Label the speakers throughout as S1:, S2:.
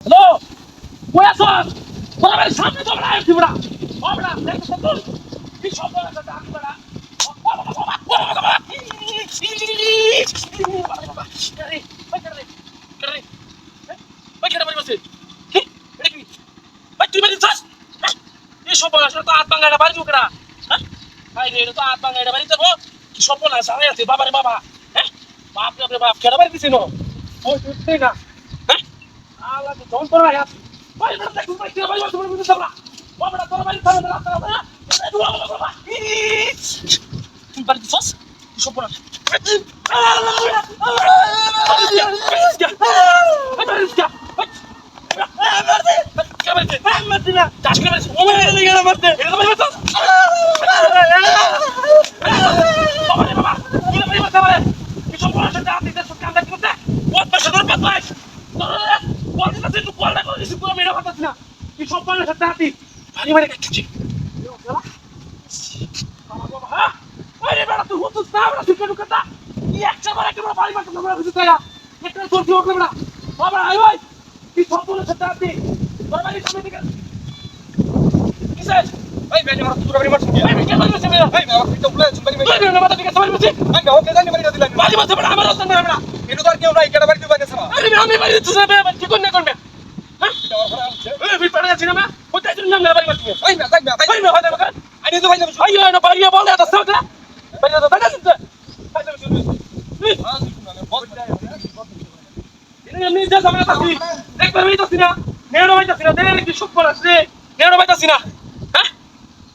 S1: hello কই আছো তোরা ভাই সামনে তো বড়া আইছি বড়া ও বড়া দেখছ তো কি সব বড়া কথা আকি বড়া বাবারে বাবা হ্যাঁ বাপ রে বাপ কেডা বাড়ি দিছিস ওই তুই না হ্যাঁ আলা তো জন তোরা আছিস ভাই বড় দেখুন ভাই কেডা বাড়ি তোমার বুঝছ না বাবা তোরা বাড়ি থামে না রাস্তা না তুই বাড়ি দিছস কি সব বড়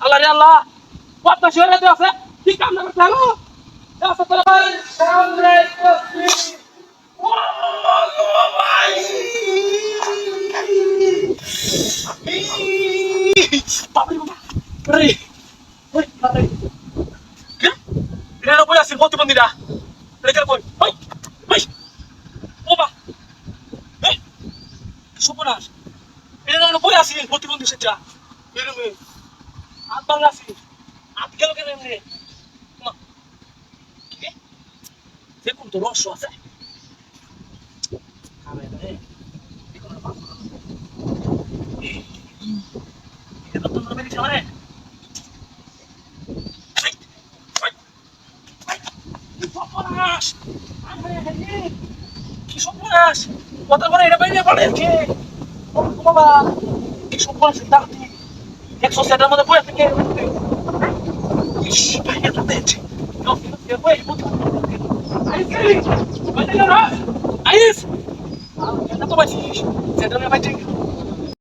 S1: আল্লাহ রে আল্লাহ কথা শুনে আছে কি কাম না করতে হলো প্রতিবন্ধীরা সুপনাশ এটা বই আসি প্রতিবন্ধী সেটা এরমে হাত ভাঙা আছি হাত গেল কেন এমনি দেখুন তো রহস্য আছে কি সর্বনাশ কথা বলে এটা বাইরে বলে বাবা কি সর্বনাশ একশো সেটার মধ্যে বয়ে থেকে আইস তো পাইছিস সেটা